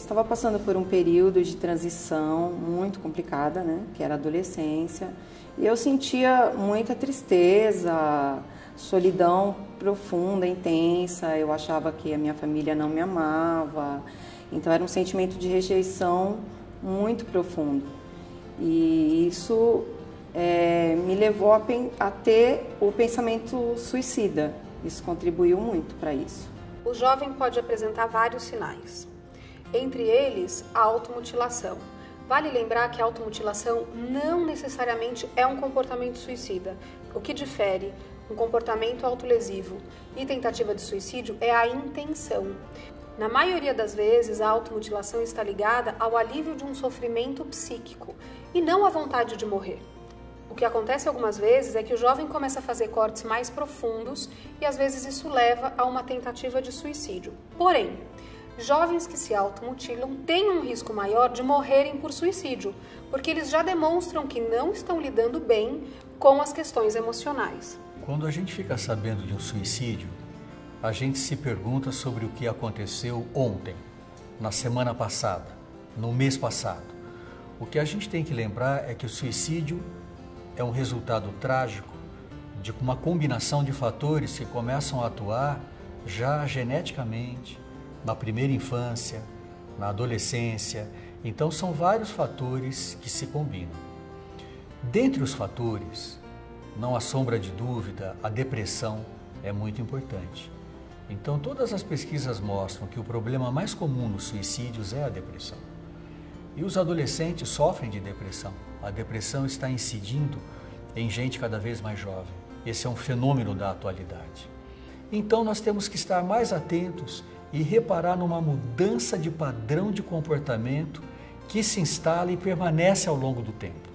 estava passando por um período de transição muito complicada, né, que era a adolescência, e eu sentia muita tristeza, solidão profunda, intensa. Eu achava que a minha família não me amava, então era um sentimento de rejeição muito profundo. E isso me levou a ter o pensamento suicida. Isso contribuiu muito para isso. O jovem pode apresentar vários sinais, entre eles a automutilação. Vale lembrar que a automutilação não necessariamente é um comportamento suicida. O que difere um comportamento autolesivo e tentativa de suicídio é a intenção. Na maioria das vezes, a automutilação está ligada ao alívio de um sofrimento psíquico e não à vontade de morrer. O que acontece algumas vezes é que o jovem começa a fazer cortes mais profundos e às vezes isso leva a uma tentativa de suicídio. Porém, jovens que se automutilam têm um risco maior de morrerem por suicídio, porque eles já demonstram que não estão lidando bem com as questões emocionais. Quando a gente fica sabendo de um suicídio, a gente se pergunta sobre o que aconteceu ontem, na semana passada, no mês passado. O que a gente tem que lembrar é que o suicídio é um resultado trágico de uma combinação de fatores que começam a atuar já geneticamente, na primeira infância, na adolescência. Então são vários fatores que se combinam. Dentre os fatores, não há sombra de dúvida, a depressão é muito importante. Então todas as pesquisas mostram que o problema mais comum nos suicídios é a depressão. E os adolescentes sofrem de depressão. A depressão está incidindo em gente cada vez mais jovem. Esse é um fenômeno da atualidade. Então nós temos que estar mais atentos e reparar numa mudança de padrão de comportamento que se instala e permanece ao longo do tempo.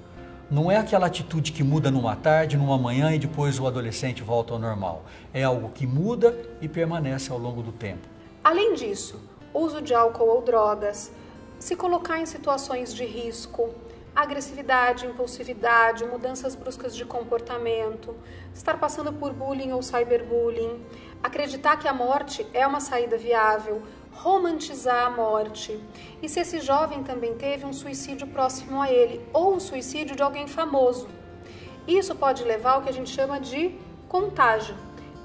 Não é aquela atitude que muda numa tarde, numa manhã e depois o adolescente volta ao normal. É algo que muda e permanece ao longo do tempo. Além disso, uso de álcool ou drogas, se colocar em situações de risco, agressividade, impulsividade, mudanças bruscas de comportamento, estar passando por bullying ou cyberbullying, acreditar que a morte é uma saída viável, romantizar a morte. E se esse jovem também teve um suicídio próximo a ele ou o suicídio de alguém famoso, isso pode levar ao que a gente chama de contágio.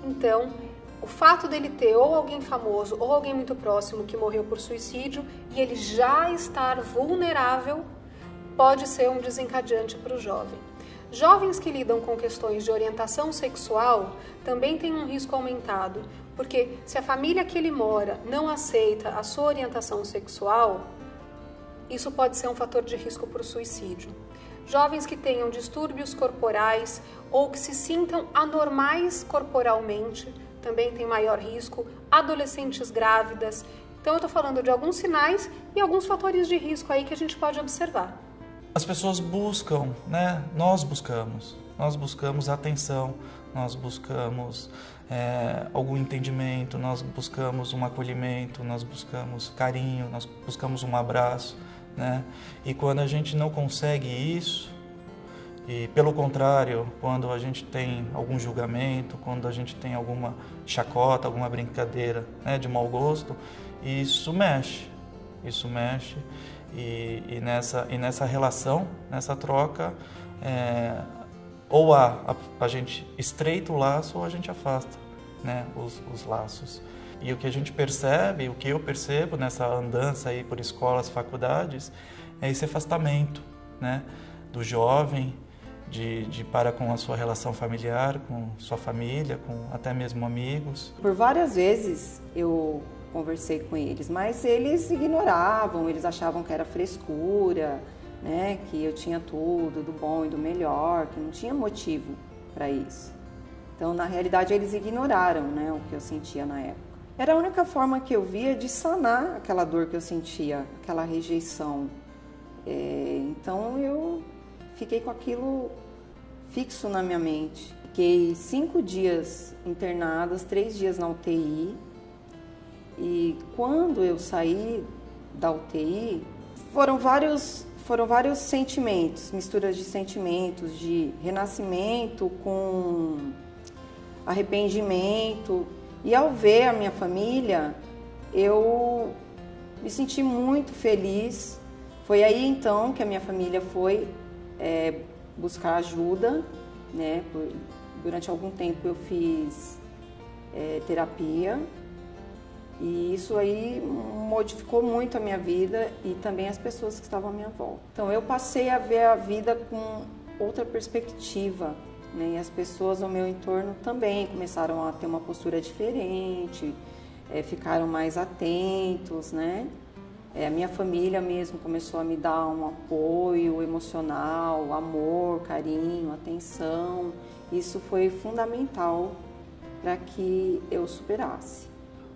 Então, o fato dele ter ou alguém famoso ou alguém muito próximo que morreu por suicídio e ele já estar vulnerável pode ser um desencadeante para o jovem. Jovens que lidam com questões de orientação sexual também têm um risco aumentado, porque se a família que ele mora não aceita a sua orientação sexual, isso pode ser um fator de risco para o suicídio. Jovens que tenham distúrbios corporais ou que se sintam anormais corporalmente também têm maior risco. Adolescentes grávidas. Então eu estou falando de alguns sinais e alguns fatores de risco aí que a gente pode observar. As pessoas buscam, né? Nós buscamos atenção, nós buscamos algum entendimento, nós buscamos um acolhimento, nós buscamos carinho, nós buscamos um abraço, né? E quando a gente não consegue isso, e pelo contrário, quando a gente tem algum julgamento, quando a gente tem alguma chacota, alguma brincadeira, né, de mau gosto, isso mexe. E nessa relação, nessa troca, ou a gente estreita o laço ou a gente afasta, né, os laços. E o que a gente percebe, o que eu percebo nessa andança aí por escolas, faculdades, é esse afastamento, né, do jovem, de para com a sua relação familiar, com sua família, com até mesmo amigos. Por várias vezes eu conversei com eles, mas eles ignoravam, eles achavam que era frescura, né, que eu tinha tudo do bom e do melhor, que não tinha motivo para isso. Então, na realidade, eles ignoraram, né, o que eu sentia na época. Era a única forma que eu via de sanar aquela dor que eu sentia, aquela rejeição. Então, eu fiquei com aquilo fixo na minha mente. Fiquei 5 dias internadas, 3 dias na UTI. E quando eu saí da UTI, foram vários sentimentos, misturas de sentimentos, de renascimento com arrependimento. E ao ver a minha família, eu me senti muito feliz. Foi aí então que a minha família foi buscar ajuda, né? Durante algum tempo eu fiz terapia e isso aí modificou muito a minha vida e também as pessoas que estavam à minha volta. Então eu passei a ver a vida com outra perspectiva, né? E as pessoas ao meu entorno também começaram a ter uma postura diferente, ficaram mais atentos, né? A minha família mesmo começou a me dar um apoio emocional, amor, carinho, atenção. Isso foi fundamental para que eu superasse.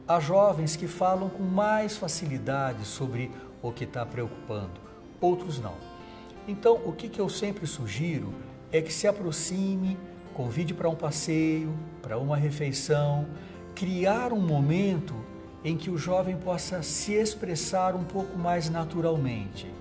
Há jovens que falam com mais facilidade sobre o que está preocupando, outros não. Então, o que eu sempre sugiro é que se aproxime, convide para um passeio, para uma refeição, criar um momento em que o jovem possa se expressar um pouco mais naturalmente.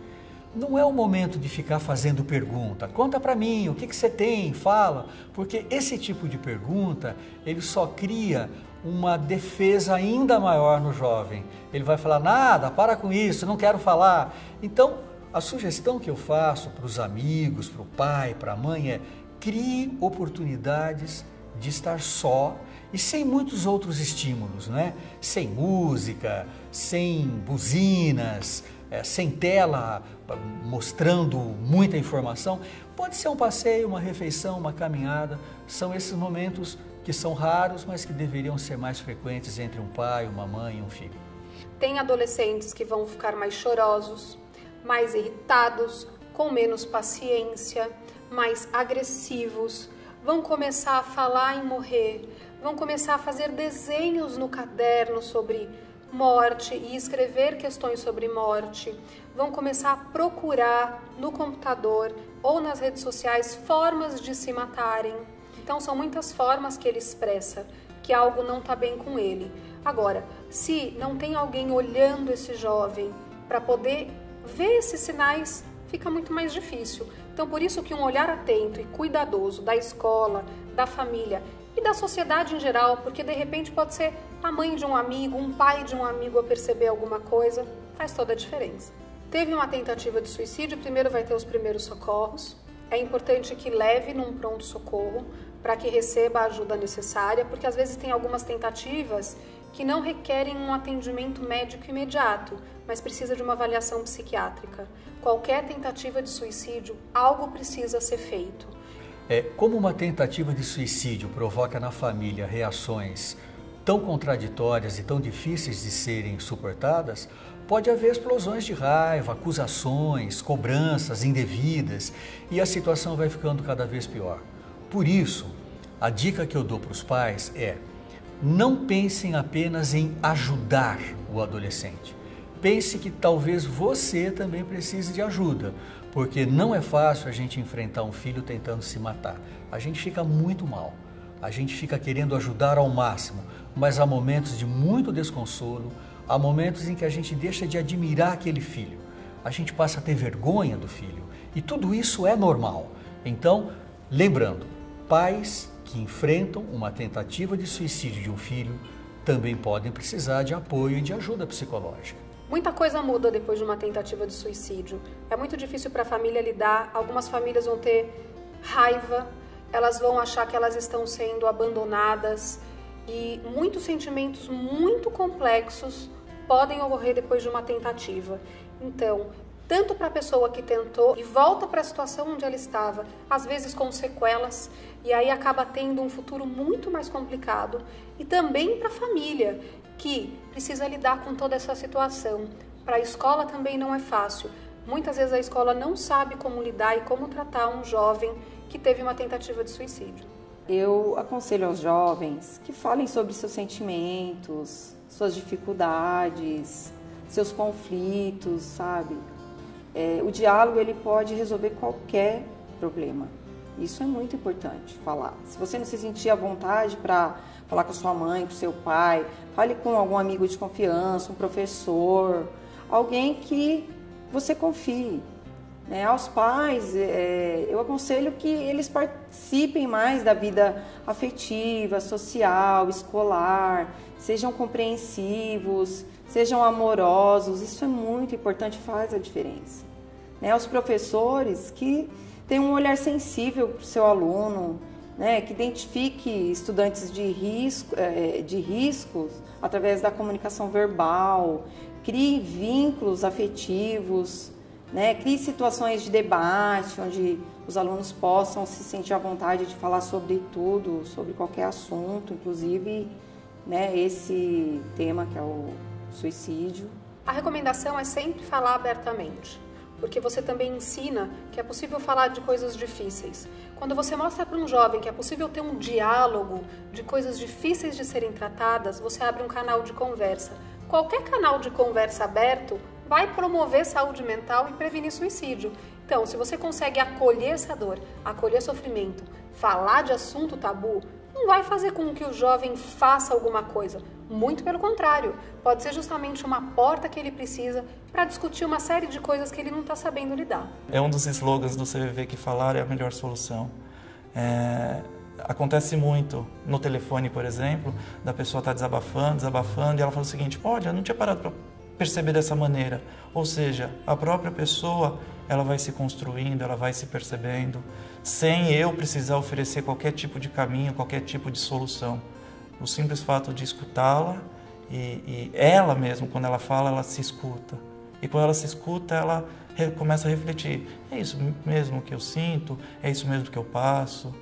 Não é o momento de ficar fazendo pergunta, conta para mim, o que você tem, fala, porque esse tipo de pergunta, ele só cria uma defesa ainda maior no jovem. Ele vai falar, nada, para com isso, não quero falar. Então, a sugestão que eu faço para os amigos, para o pai, para a mãe é, crie oportunidades de estar só e sem muitos outros estímulos, né? Sem música, sem buzinas, sem tela mostrando muita informação. Pode ser um passeio, uma refeição, uma caminhada. São esses momentos que são raros, mas que deveriam ser mais frequentes entre um pai, uma mãe e um filho. Tem adolescentes que vão ficar mais chorosos, mais irritados, com menos paciência, mais agressivos, vão começar a falar em morrer, vão começar a fazer desenhos no caderno sobre morte e escrever questões sobre morte, vão começar a procurar no computador ou nas redes sociais formas de se matarem. Então são muitas formas que ele expressa que algo não está bem com ele. Agora, se não tem alguém olhando esse jovem para poder ver esses sinais, fica muito mais difícil. Então por isso que um olhar atento e cuidadoso da escola, da família e da sociedade em geral, porque de repente pode ser a mãe de um amigo, um pai de um amigo a perceber alguma coisa, faz toda a diferença. Teve uma tentativa de suicídio, primeiro vai ter os primeiros socorros. É importante que leve num pronto-socorro para que receba a ajuda necessária, porque às vezes tem algumas tentativas que não requerem um atendimento médico imediato, mas precisa de uma avaliação psiquiátrica. Qualquer tentativa de suicídio, algo precisa ser feito. Como uma tentativa de suicídio provoca na família reações tão contraditórias e tão difíceis de serem suportadas, pode haver explosões de raiva, acusações, cobranças indevidas e a situação vai ficando cada vez pior. Por isso, a dica que eu dou para os pais é: não pensem apenas em ajudar o adolescente. Pense que talvez você também precise de ajuda, porque não é fácil a gente enfrentar um filho tentando se matar. A gente fica muito mal, a gente fica querendo ajudar ao máximo, mas há momentos de muito desconsolo, há momentos em que a gente deixa de admirar aquele filho, a gente passa a ter vergonha do filho e tudo isso é normal. Então, lembrando, pais que enfrentam uma tentativa de suicídio de um filho também podem precisar de apoio e de ajuda psicológica. Muita coisa muda depois de uma tentativa de suicídio. É muito difícil para a família lidar, algumas famílias vão ter raiva, elas vão achar que elas estão sendo abandonadas e muitos sentimentos muito complexos podem ocorrer depois de uma tentativa. Então, tanto para a pessoa que tentou e volta para a situação onde ela estava, às vezes com sequelas, e aí acaba tendo um futuro muito mais complicado, e também para a família, que precisa lidar com toda essa situação. Para a escola também não é fácil. Muitas vezes a escola não sabe como lidar e como tratar um jovem que teve uma tentativa de suicídio. Eu aconselho aos jovens que falem sobre seus sentimentos, suas dificuldades, seus conflitos, sabe? O diálogo ele pode resolver qualquer problema. Isso é muito importante falar. Se você não se sentir à vontade para falar com a sua mãe, com o seu pai, fale com algum amigo de confiança, um professor, alguém que você confie. Né? Aos pais, eu aconselho que eles participem mais da vida afetiva, social, escolar, sejam compreensivos, sejam amorosos, isso é muito importante, faz a diferença. Né? Os professores que tenham um olhar sensível para o seu aluno, né? Que identifique estudantes de riscos através da comunicação verbal, crie vínculos afetivos, né? Crie situações de debate, onde os alunos possam se sentir à vontade de falar sobre tudo, sobre qualquer assunto, inclusive, né, esse tema que é o suicídio. A recomendação é sempre falar abertamente, porque você também ensina que é possível falar de coisas difíceis. Quando você mostra para um jovem que é possível ter um diálogo de coisas difíceis de serem tratadas, você abre um canal de conversa. Qualquer canal de conversa aberto vai promover saúde mental e prevenir suicídio. Então, se você consegue acolher essa dor, acolher sofrimento, falar de assunto tabu, não vai fazer com que o jovem faça alguma coisa. Muito pelo contrário, pode ser justamente uma porta que ele precisa para discutir uma série de coisas que ele não está sabendo lidar. É um dos slogans do CVV que falar é a melhor solução. Acontece muito no telefone, por exemplo, da pessoa estar desabafando, e ela fala o seguinte: olha, eu não tinha parado para perceber dessa maneira. Ou seja, a própria pessoa, ela vai se construindo, ela vai se percebendo, sem eu precisar oferecer qualquer tipo de caminho, qualquer tipo de solução. O simples fato de escutá-la e ela mesmo, quando ela fala, ela se escuta. E quando ela se escuta, ela começa a refletir: é isso mesmo que eu sinto? É isso mesmo que eu passo?